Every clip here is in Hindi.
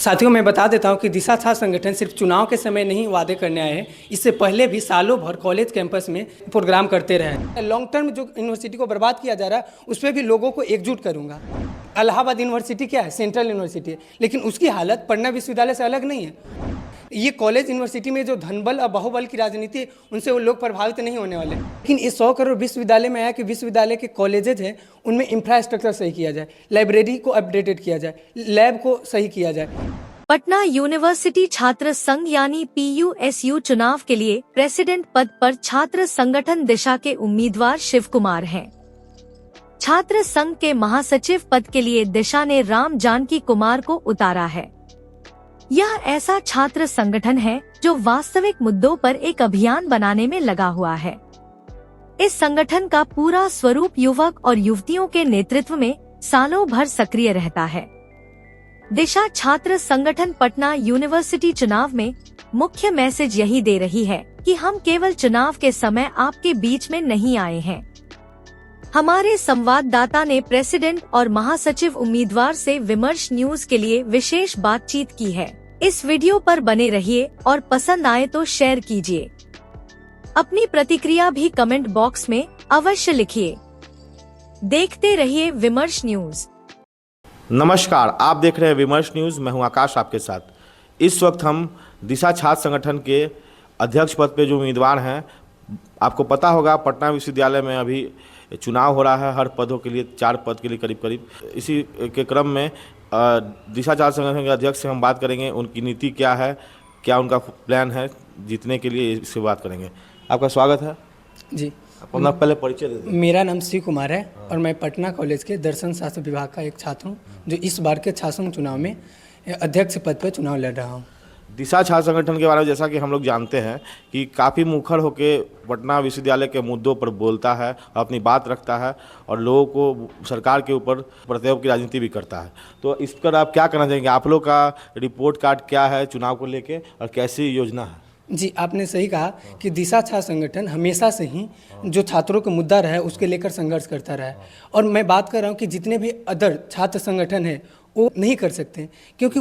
साथियों, मैं बता देता हूं कि दिशा छात्र संगठन सिर्फ चुनाव के समय नहीं वादे करने आए हैं। इससे पहले भी सालों भर कॉलेज कैंपस में प्रोग्राम करते रहे हैं। लॉन्ग टर्म जो यूनिवर्सिटी को बर्बाद किया जा रहा है उस पर भी लोगों को एकजुट करूंगा। इलाहाबाद यूनिवर्सिटी क्या है? सेंट्रल यूनिवर्सिटी है, लेकिन उसकी हालत पटना विश्वविद्यालय से अलग नहीं है। ये कॉलेज यूनिवर्सिटी में जो धनबल और बाहुबल की राजनीति है उनसे वो लोग प्रभावित नहीं होने वाले। लेकिन ये 100 करोड़ विश्वविद्यालय में आया कि विश्वविद्यालय के कॉलेजेज हैं उनमें इंफ्रास्ट्रक्चर सही किया जाए, लाइब्रेरी को अपडेटेड किया जाए, लैब को सही किया जाए। पटना यूनिवर्सिटी छात्र संघ यानी PUSU चुनाव के लिए प्रेसिडेंट पद पर छात्र संगठन दिशा के उम्मीदवार शिव कुमार हैं। छात्र संघ के महासचिव पद के लिए दिशा ने राम जानकी कुमार को उतारा है। यह ऐसा छात्र संगठन है जो वास्तविक मुद्दों पर एक अभियान बनाने में लगा हुआ है। इस संगठन का पूरा स्वरूप युवक और युवतियों के नेतृत्व में सालों भर सक्रिय रहता है। दिशा छात्र संगठन पटना यूनिवर्सिटी चुनाव में मुख्य मैसेज यही दे रही है कि हम केवल चुनाव के समय आपके बीच में नहीं आए हैं। हमारे संवाददाता ने प्रेसिडेंट और महासचिव उम्मीदवार से विमर्श न्यूज के लिए विशेष बातचीत की है। इस वीडियो पर बने रहिए और पसंद आए तो शेयर कीजिए। अपनी प्रतिक्रिया भी कमेंट बॉक्स में अवश्य लिखिए। देखते रहिए विमर्श न्यूज। नमस्कार, आप देख रहे हैं विमर्श न्यूज़। मैं हूं आकाश आपके साथ। इस वक्त हम दिशा छात्र संगठन के अध्यक्ष पद पे जो उम्मीदवार हैं, आपको पता होगा पटना विश्वविद्यालय में अभी चुनाव हो रहा है हर पदों के लिए, 4 पद के लिए करीब। इसी के क्रम में दिशा छात्र संगठन के अध्यक्ष से हम बात करेंगे। उनकी नीति क्या है, क्या उनका प्लान है जीतने के लिए, इससे बात करेंगे। आपका स्वागत है जी। अपना पहले परिचय दे दें। मेरा नाम शिव कुमार है और मैं पटना कॉलेज के दर्शन शास्त्र विभाग का एक छात्र हूँ जो इस बार के छात्र संघ चुनाव में अध्यक्ष पद पर चुनाव लड़ रहा हूँ। दिशा छात्र संगठन के बारे में जैसा कि हम लोग जानते हैं कि काफ़ी मुखर होकर पटना विश्वविद्यालय के मुद्दों पर बोलता है, अपनी बात रखता है और लोगों को सरकार के ऊपर प्रत्यारोप की राजनीति भी करता है। तो इस पर आप क्या कहना चाहेंगे? आप लोग का रिपोर्ट कार्ड क्या है चुनाव को लेके और कैसी योजना है? जी, आपने सही कहा कि दिशा छात्र संगठन हमेशा से ही जो छात्रों का मुद्दा रहा है उसके लेकर संघर्ष करता रहा है। और मैं बात कर रहा हूँ कि जितने भी अदर छात्र संगठन हैं वो नहीं कर सकते क्योंकि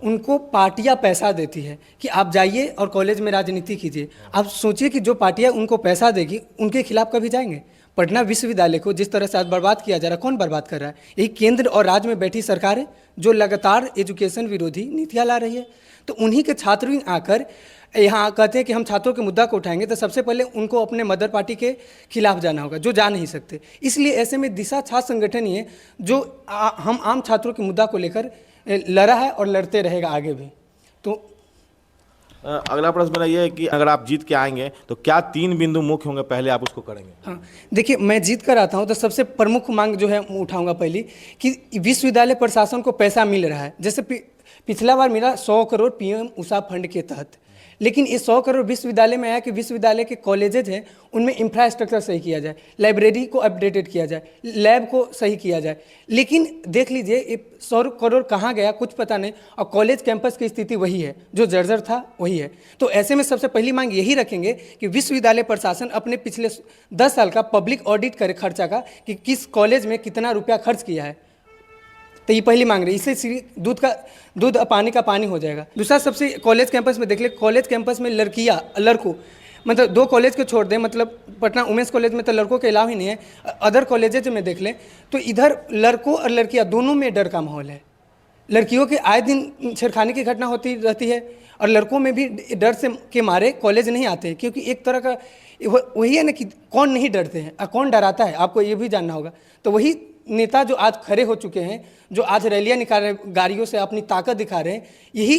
उनको पार्टियां पैसा देती है कि आप जाइए और कॉलेज में राजनीति कीजिए। आप सोचिए कि जो पार्टियां उनको पैसा देगी उनके खिलाफ कभी जाएंगे? पटना विश्वविद्यालय को जिस तरह से आज बर्बाद किया जा रहा है, कौन बर्बाद कर रहा है? यही केंद्र और राज्य में बैठी सरकार है जो लगातार एजुकेशन विरोधी नीतियाँ ला रही है। तो उन्हीं के छात्र भी आकर यहाँ कहते हैं कि हम छात्रों के मुद्दा को उठाएंगे, तो सबसे पहले उनको अपने मदर पार्टी के खिलाफ जाना होगा जो जा नहीं सकते। इसलिए ऐसे में दिशा छात्र संगठन ही है जो हम आम छात्रों के मुद्दा को लेकर लड़ा है और लड़ते रहेगा आगे भी। तो अगला प्रश्न मेरा ये है कि अगर आप जीत के आएंगे तो क्या 3 बिंदु मुख्य होंगे, पहले आप उसको करेंगे? हाँ, देखिए, मैं जीत कर आता हूँ तो सबसे प्रमुख मांग जो है उठाऊंगा पहली कि विश्वविद्यालय प्रशासन को पैसा मिल रहा है। जैसे पिछला बार मिला 100 करोड़ PM उषा फंड के तहत, लेकिन ये 100 करोड़ विश्वविद्यालय में आया कि विश्वविद्यालय के कॉलेजेज हैं उनमें इंफ्रास्ट्रक्चर सही किया जाए, लाइब्रेरी को अपडेटेड किया जाए, लैब को सही किया जाए। लेकिन देख लीजिए ये 100 करोड़ कहाँ गया कुछ पता नहीं, और कॉलेज कैंपस की स्थिति वही है जो जर्जर था वही है। तो ऐसे में सबसे पहली मांग यही रखेंगे कि विश्वविद्यालय प्रशासन अपने पिछले 10 साल का पब्लिक ऑडिट करे खर्चा का कि किस कॉलेज में कितना रुपया खर्च किया है। तो ये पहली मांग रही है, इससे दूध पानी का पानी हो जाएगा। दूसरा, सबसे कॉलेज कैंपस में देख ले, कॉलेज कैंपस में लड़कों मतलब 2 कॉलेज को छोड़ दें, मतलब पटना वुमेंस कॉलेज में तो लड़कों के अलावा ही नहीं है, अदर कॉलेजेज में देख लें तो इधर लड़कों और लड़कियां दोनों में डर का माहौल है। लड़कियों के आए दिन छेड़खानी की घटना होती रहती है और लड़कों में भी डर से के मारे कॉलेज नहीं आते, क्योंकि एक तरह का वही है ना कि कौन नहीं डरते हैं और कौन डराता है, आपको ये भी जानना होगा। तो वही नेता जो आज खड़े हो चुके हैं, जो आज रैलियां निकाल रहे हैं, गाड़ियों से अपनी ताकत दिखा रहे हैं, यही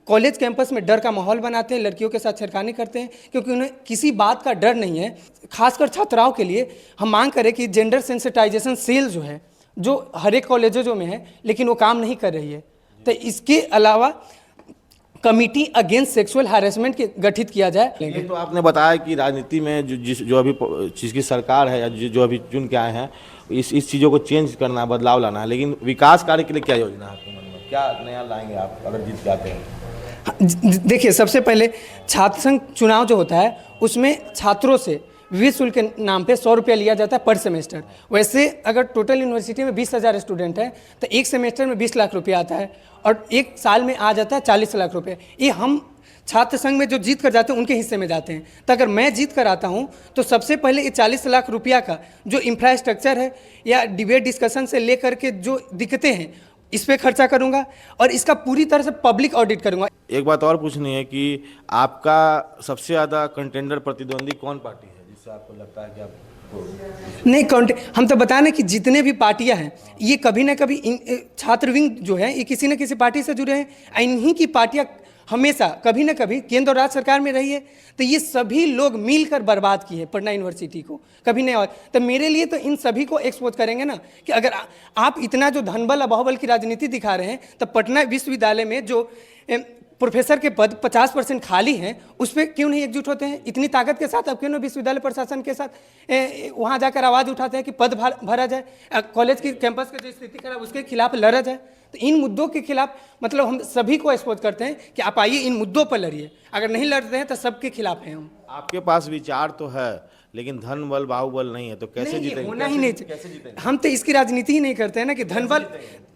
कॉलेज कैंपस में डर का माहौल बनाते हैं, लड़कियों के साथ छेड़खानी करते हैं, क्योंकि उन्हें किसी बात का डर नहीं है। खासकर छात्राओं के लिए हम मांग करें कि जेंडर सेंसिटाइजेशन सेल जो है, जो हर एक कॉलेजों में है लेकिन वो काम नहीं कर रही है, तो इसके अलावा कमिटी अगेंस्ट सेक्सुअल हैरेसमेंट के गठित किया जाए। ये तो आपने बताया कि राजनीति में जो अभी जिसकी सरकार है या जो अभी चुन के आए हैं, इस चीज़ों को चेंज करना, बदलाव लाना है, लेकिन विकास कार्य के लिए क्या योजना है आपके मन में? क्या नया लाएंगे आप अगर जीत के आते हैं? देखिए, सबसे पहले छात्र संघ चुनाव जो होता है उसमें छात्रों से विवि शुल्क के नाम पे 100 रुपया लिया जाता है पर सेमेस्टर। वैसे अगर टोटल यूनिवर्सिटी में 20,000 स्टूडेंट है तो एक सेमेस्टर में 20 लाख रुपया आता है और एक साल में आ जाता है 40 लाख रुपये। ये हम छात्र संघ में जो जीत कर जाते हैं उनके हिस्से में जाते हैं। तो अगर मैं जीत कर आता हूं तो सबसे पहले ये 40 लाख रुपया का जो इंफ्रास्ट्रक्चर है या डिबेट डिस्कशन से लेकर के जो दिक्कतें हैं इस पे खर्चा करूंगा और इसका पूरी तरह से पब्लिक ऑडिट करूंगा। एक बात और पूछनी है कि आपका सबसे ज़्यादा कंटेंडर प्रतिद्वंदी कौन पार्टी है जिससे आपको लगता है कि आप नहीं हम तो बता रहे कि जितने भी पार्टियां हैं ये कभी ना कभी छात्र विंग जो है ये किसी न किसी पार्टी से जुड़े हैं। इन्हीं की पार्टियां हमेशा कभी ना कभी केंद्र और राज्य सरकार में रही है तो ये सभी लोग मिलकर बर्बाद किए पटना यूनिवर्सिटी को, कभी नहीं। और तो मेरे लिए तो इन सभी को एक्सपोज करेंगे ना कि अगर आप इतना जो धनबल और बाहुबल की राजनीति दिखा रहे हैं तो पटना विश्वविद्यालय में जो प्रोफेसर के पद 50% खाली हैं उस पर क्यों नहीं एकजुट होते हैं? इतनी ताकत के साथ अब क्यों ना विश्वविद्यालय प्रशासन के साथ वहाँ जाकर आवाज़ उठाते हैं कि पद भरा जाए, कॉलेज की कैंपस की जो स्थिति खराब उसके खिलाफ लड़ा जाए। तो इन मुद्दों के खिलाफ मतलब हम सभी को एक्सपोज करते हैं कि आप आइए इन मुद्दों पर लड़िए। अगर नहीं लड़ते हैं तो सबके खिलाफ हैं हम। आपके पास विचार तो है लेकिन धन बल बाहुबल नहीं है तो कैसे जीतेंगे? होना ही नहीं चाहिए। हम तो इसकी राजनीति ही नहीं करते हैं ना कि धन बल।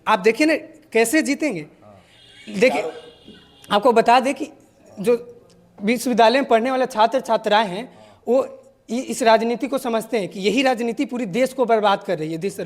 आप देखिए ना कैसे जीतेंगे। देखिए आपको बता दें कि जो विश्वविद्यालय में पढ़ने वाले छात्र छात्राएं हैं वो इस राजनीति को समझते हैं कि यही राजनीति पूरी देश को बर्बाद कर रही है। देश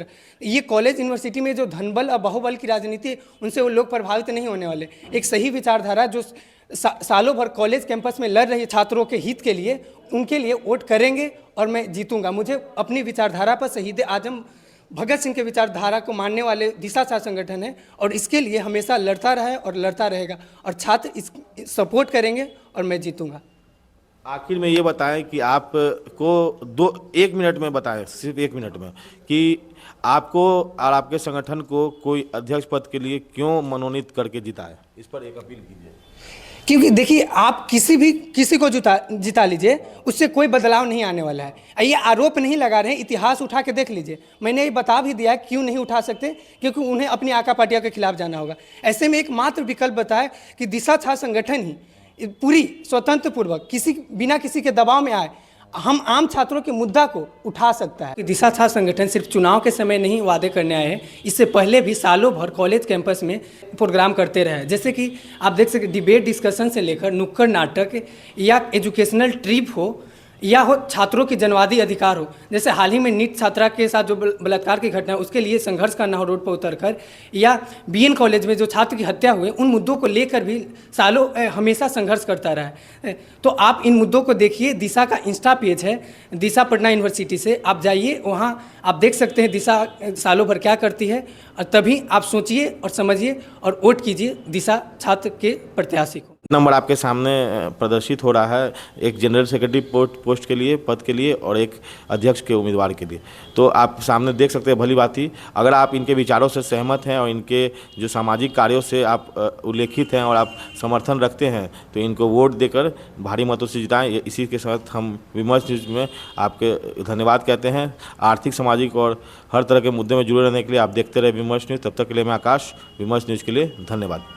ये कॉलेज यूनिवर्सिटी में जो धनबल और बाहुबल की राजनीति है उनसे वो लोग प्रभावित नहीं होने वाले। एक सही विचारधारा जो सालों भर कॉलेज कैंपस में लड़ रही है छात्रों के हित के लिए, उनके लिए वोट करेंगे और मैं जीतूंगा। मुझे अपनी विचारधारा पर शहीद आजम भगत सिंह के विचारधारा को मानने वाले दिशा छात्र संगठन है और इसके लिए हमेशा लड़ता रहा है और लड़ता रहेगा और छात्र इस सपोर्ट करेंगे और मैं जीतूंगा। आखिर में ये बताएं कि आपको 1 मिनट में बताएं, सिर्फ 1 मिनट में, कि आपको और आपके संगठन को कोई अध्यक्ष पद के लिए क्यों मनोनीत करके जिताए, इस पर एक अपील कीजिए। क्योंकि देखिए आप किसी को जिता लीजिए उससे कोई बदलाव नहीं आने वाला है। ये आरोप नहीं लगा रहे हैं, इतिहास उठा के देख लीजिए। मैंने ये बता भी दिया क्यों नहीं उठा सकते, क्योंकि उन्हें अपनी आका पार्टियों के खिलाफ जाना होगा। ऐसे में एकमात्र विकल्प बताया कि दिशा छात्र संगठन ही पूरी स्वतंत्र पूर्वक बिना किसी के दबाव में आए हम आम छात्रों के मुद्दा को उठा सकता है। दिशा छात्र संगठन सिर्फ चुनाव के समय नहीं वादे करने आए हैं, इससे पहले भी सालों भर कॉलेज कैंपस में प्रोग्राम करते रहे। जैसे कि आप देख सकते डिबेट डिस्कशन से लेकर नुक्कड़ नाटक या एजुकेशनल ट्रिप हो या हो छात्रों की जनवादी अधिकार हो। जैसे हाल ही में नीट छात्रा के साथ जो बलात्कार की घटना है उसके लिए संघर्ष करना हो रोड पर उतरकर, या बीएन कॉलेज में जो छात्र की हत्या हुई, उन मुद्दों को लेकर भी सालों हमेशा संघर्ष करता रहा है। तो आप इन मुद्दों को देखिए। दिशा का इंस्टा पेज है दिशा पटना यूनिवर्सिटी से, आप जाइए वहाँ आप देख सकते हैं दिशा सालों भर क्या करती है और तभी आप सोचिए और समझिए और वोट कीजिए दिशा छात्र के प्रत्याशी को। नंबर आपके सामने प्रदर्शित हो रहा है, एक जनरल सेक्रेटरी पोस्ट के लिए, पद के लिए, और एक अध्यक्ष के उम्मीदवार के लिए। तो आप सामने देख सकते हैं भली भांति। अगर आप इनके विचारों से सहमत हैं और इनके जो सामाजिक कार्यों से आप उल्लेखित हैं और आप समर्थन रखते हैं तो इनको वोट देकर भारी मतों से जिताएं। इसी के साथ हम विमर्श न्यूज़ में आपके धन्यवाद कहते हैं। आर्थिक, सामाजिक और हर तरह के मुद्दे में जुड़े रहने के लिए आप देखते रहे विमर्श न्यूज़। तब तक के लिए मैं आकाश, विमर्श न्यूज़ के लिए धन्यवाद।